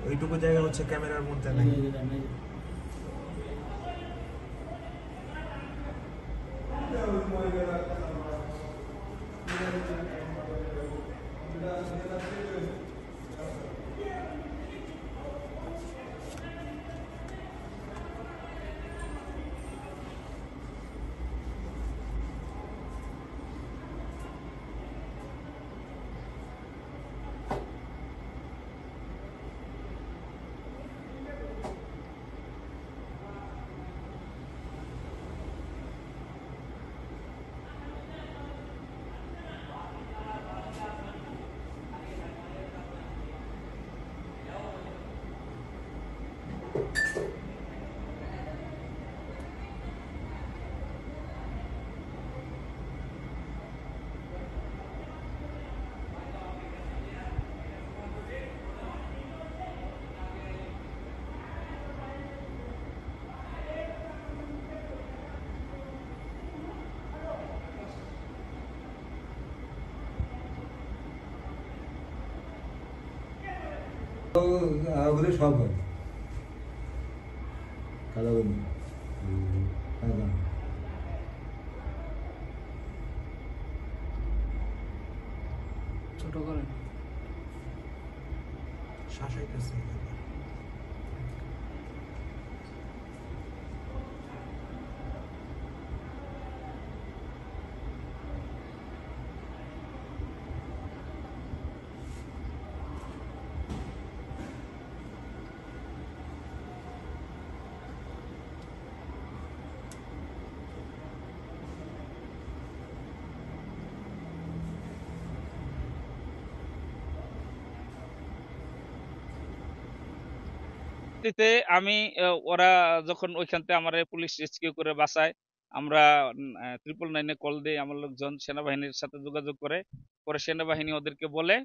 ওইটুকু জায়গা হচ্ছে ক্যামেরার মধ্যে নাই। ওগুলো সব হয় কালাবনি ছোট করেন শাসাইতেছে। আমি ওরা যখন ওইখান থেকে আমার পুলিশ রেস্কিউ করে বাঁচায়, আমরা 999-এ কল দিই, আমার লোকজন সেনাবাহিনীর সাথে যোগাযোগ করে, পরে সেনাবাহিনী ওদেরকে বলে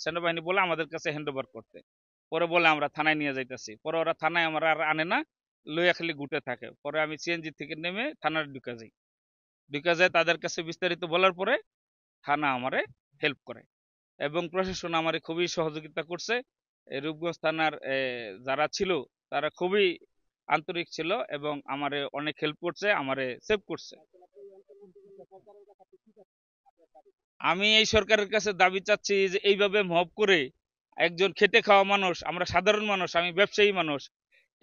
সেনাবাহিনী বলে আমাদের কাছে হ্যান্ড ওভার করতে, পরে বলে আমরা থানায় নিয়ে যাইতেছি। পরে ওরা থানায় আমার আর আনে না, লইয়া খালি ঘুরতে থাকে। পরে আমি সিএনজি থেকে নেমে থানার ঢুকে যাই তাদের কাছে বিস্তারিত বলার পরে থানা আমারে হেল্প করে এবং প্রশাসন আমারে খুবই সহযোগিতা করছে। রূপগঞ্জ থানার যারা ছিল তারা খুবই আন্তরিক ছিল এবং আমারে অনেক হেল্প করছে, আমারে সেভ করছে। আমি এই সরকারের কাছে দাবি চাচ্ছি যে এইভাবে মহব করে একজন খেটে খাওয়া মানুষ, আমরা সাধারণ মানুষ, আমি ব্যবসায়ী মানুষ,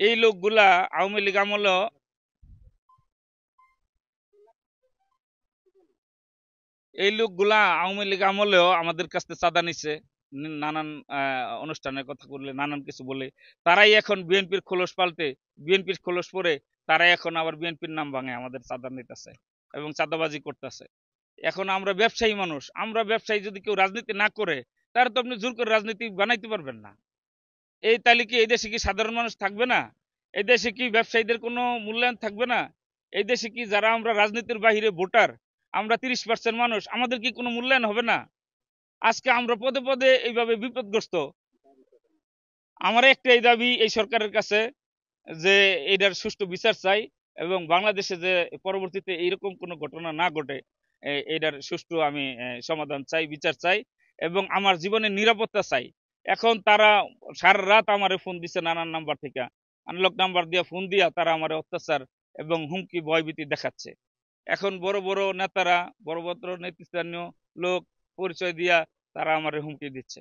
এই লোকগুলা আওয়ামী লীগ আমলেও আমাদের কাছ থেকে চাঁদা নিচ্ছে, নানান অনুষ্ঠানের কথা বললে, নানান কিছু বলে তারাই এখন বিএনপির খোলস পাল্টে, বিএনপির খোলস পরে তারাই এখন আবার বিএনপির নাম ভাঙে আমাদের চাঁদা নিতেছে এবং চাঁদাবাজি করতেছে। এখন আমরা ব্যবসায়ী মানুষ, আমরা ব্যবসায়ী যদি কেউ রাজনীতি না করে তাহলে তো আপনি জোর করে রাজনীতি বানাইতে পারবেন না। এই তাহলে কি এই দেশে কি সাধারণ মানুষ থাকবে না? এই দেশে কি ব্যবসায়ীদের কোনো মূল্যায়ন থাকবে না? এই দেশে কি যারা আমরা রাজনীতির বাহিরে ভোটার, আমরা 30% মানুষ, আমাদের কি কোনো মূল্যায়ন হবে না? আজকে আমরা পদে পদে এইভাবে বিপদগ্রস্ত। আমার একটাই দাবি এই সরকারের কাছে যে এটার সুষ্ঠু বিচার চাই এবং বাংলাদেশে যে পরবর্তীতে এইরকম কোনো ঘটনা না ঘটে এটার সুষ্ঠু আমি সমাধান চাই, বিচার চাই এবং আমার জীবনের নিরাপত্তা চাই। এখন তারা সারা রাত আমারে ফোন দিছে নানান নাম্বার থেকে, আনলক নাম্বার দিয়ে ফোন দিয়া তারা আমারে অত্যাচার এবং হুমকি ভয়ভীতি দেখাচ্ছে। এখন বড় বড় নেতারা, বড় বড় নেতৃস্থানীয় লোক পরিচয় দিয়া তারা আমারে হুমকি দিচ্ছে।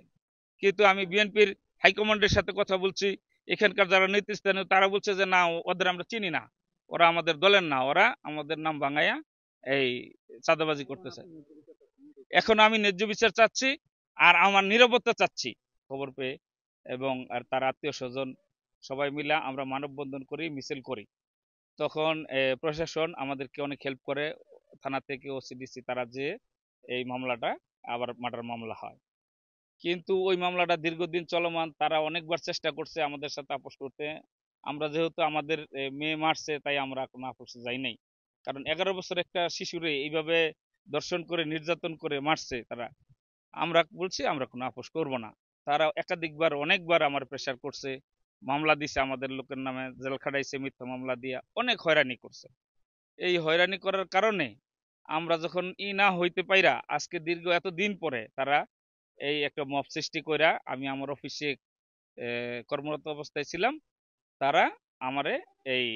কিন্তু আমি বিএনপির হাইকমান্ডের সাথে কথা বলছি, এখানকার যারা নেতৃস্থানীয় তারা বলছে যে না, ওদের আমরা চিনি না, ওরা আমাদের দলের না, ওরা আমাদের নাম ভাঙাইয়া এই চাঁদাবাজি করতেছে। এখন আমি ন্যায্য বিচার চাচ্ছি আর আমার নিরাপত্তা চাচ্ছি খবর পেয়ে, এবং আর তার আত্মীয় স্বজন সবাই মিলে আমরা মানববন্ধন করি, মিছিল করি। তখন প্রশাসন আমাদেরকে অনেক হেল্প করে, থানা থেকে ওসিডিসি তারা যে এই মামলাটা আবার মার্ডার মামলা হয়। কিন্তু ওই মামলাটা দীর্ঘদিন চলমান, তারা অনেকবার চেষ্টা করছে আমাদের সাথে আপোষ করতে। আমরা যেহেতু আমাদের মেয়ে মারছে তাই আমরা কোনো আপোষে যাই নাই, কারণ 11 বছর একটা শিশুরে এইভাবে ধর্ষণ করে নির্যাতন করে মারছে তারা, আমরা বলছি আমরা কোনো আপোষ করব না। তারা একাধিকবার অনেকবার আমার প্রেশার করছে, মামলা দিছে আমাদের লোকের নামে, জেল খাটাইছে মিথ্যা মামলা দিয়া, অনেক হয়রানি করছে। এই হয়রানি করার কারণে আমরা যখন না হইতে পাইরা আজকে দীর্ঘ এত দিন পরে তারা এই একটা মব সৃষ্টি কইরা আমি আমার অফিসে কর্মরত অবস্থায় ছিলাম। তারা আমারে এই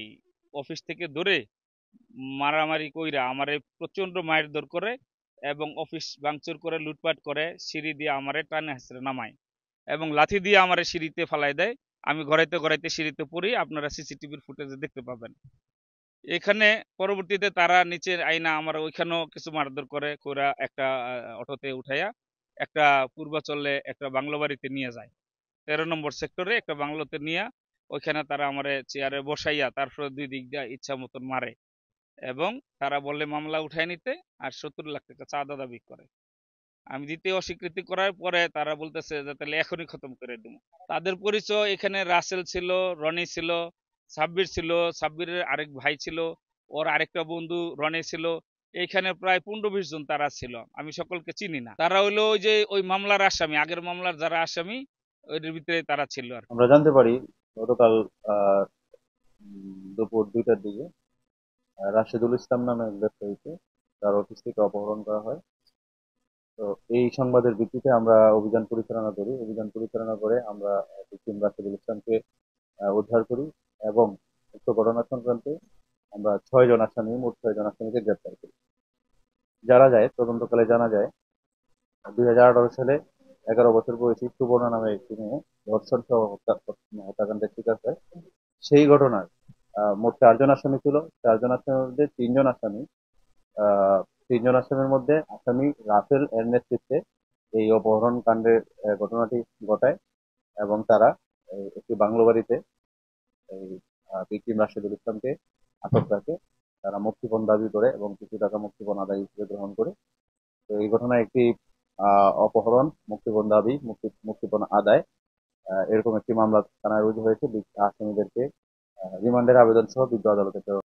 অফিস থেকে ধরে মারামারি কইরা আমারে প্রচন্ড মারধর করে এবং অফিস ভাঙচুর করে লুটপাট করে সিঁড়ি দিয়ে আমারে টানে হেঁচড়ে নামায় এবং লাথি দিয়ে আমারে সিঁড়িতে ফালাই দেয়। আমি গড়াইতে গড়াইতে সিঁড়িতে পড়ি, আপনারা সিসিটিভির ফুটেজে দেখতে পাবেন। এখানে পরবর্তীতে তারা নিচে আইনা আমার ওইখানেও কিছু মারধর করে কইরা একটা অটোতে উঠাইয়া একটা পূর্বাচলে একটা বাংলো বাড়িতে নিয়ে যায়। 13 নম্বর সেক্টরে একটা বাংলোতে নিয়ে ওইখানে তারা আমারে চেয়ারে বসাইয়া তারপরে দুই দিক দিয়ে ইচ্ছা মতন মারে এবং তারা বলে মামলা উঠায় নিতে আর 70 লাখ টাকা চাঁদা দাবি করে। আমি দিতে অস্বীকৃতি করার পরে তারা বলতেছে যে তাহলে এখনই খতম করে দেবো। তাদের পরিচয় এখানে রাসেল ছিল, রনি ছিল, সাব্বির ছিল, সাব্বিরের আরেক ভাই ছিল, ওর আরেকটা বন্ধু রনি ছিল। এইখানে প্রায় 15-20 জন তারা ছিল। আমি সকলকে চিনি না। তারা হইলো ওই যে ওই মামলার আসামি, আগের মামলার যারা আসামি ওইটার ভিতরে তারা ছিল আর কি। আমরা জানতে পারি গতকাল দুপুর 2টার দিকে রাশেদুল ইসলাম নামে এক ব্যক্তিকে তার অফিস থেকে অপহরণ করা হয়। তো এই সংবাদের ভিত্তিতে আমরা অভিযান পরিচালনা করি। অভিযান পরিচালনা করে আমরা ভিকটিম রাশেদুল ইসলামকে উদ্ধার করি এবং উক্ত ঘটনা সংক্রান্তে আমরা 6 জন আসামি, মোট 6 জন আসামিকে গ্রেপ্তার করি। জানা যায়, তদন্তকালে জানা যায় 2018 সালে 11 বছর বয়সী সুবর্ণা নামে একটি মেয়ে ধর্ষণ সহ হত্যাকাণ্ডের শিকার হয়। সেই ঘটনার মোট 4 জন আসামি ছিল। 4 জন আসামির মধ্যে 3 জন আসামি, 3 জন আসামির মধ্যে আসামি রাসেল এর নেতৃত্বে এই অপহরণ কাণ্ডের ঘটনাটি ঘটায় এবং তারা একটি বাংলো বাড়িতে এই ভিকটিম রাশেদুল ইসলামকে আটক রাখে। তারা মুক্তিপণ দাবি করে এবং কিছু টাকা মুক্তিপণ আদায় হিসেবে গ্রহণ করে। তো এই ঘটনায় একটি অপহরণ, মুক্তিপণ দাবি, মুক্তিপণ আদায় এরকম একটি মামলা থানায় রুজু হয়েছে। আসামিদেরকে রিমান্ডের আবেদন সহ বিজ্ঞ আদালতে প্রেরণ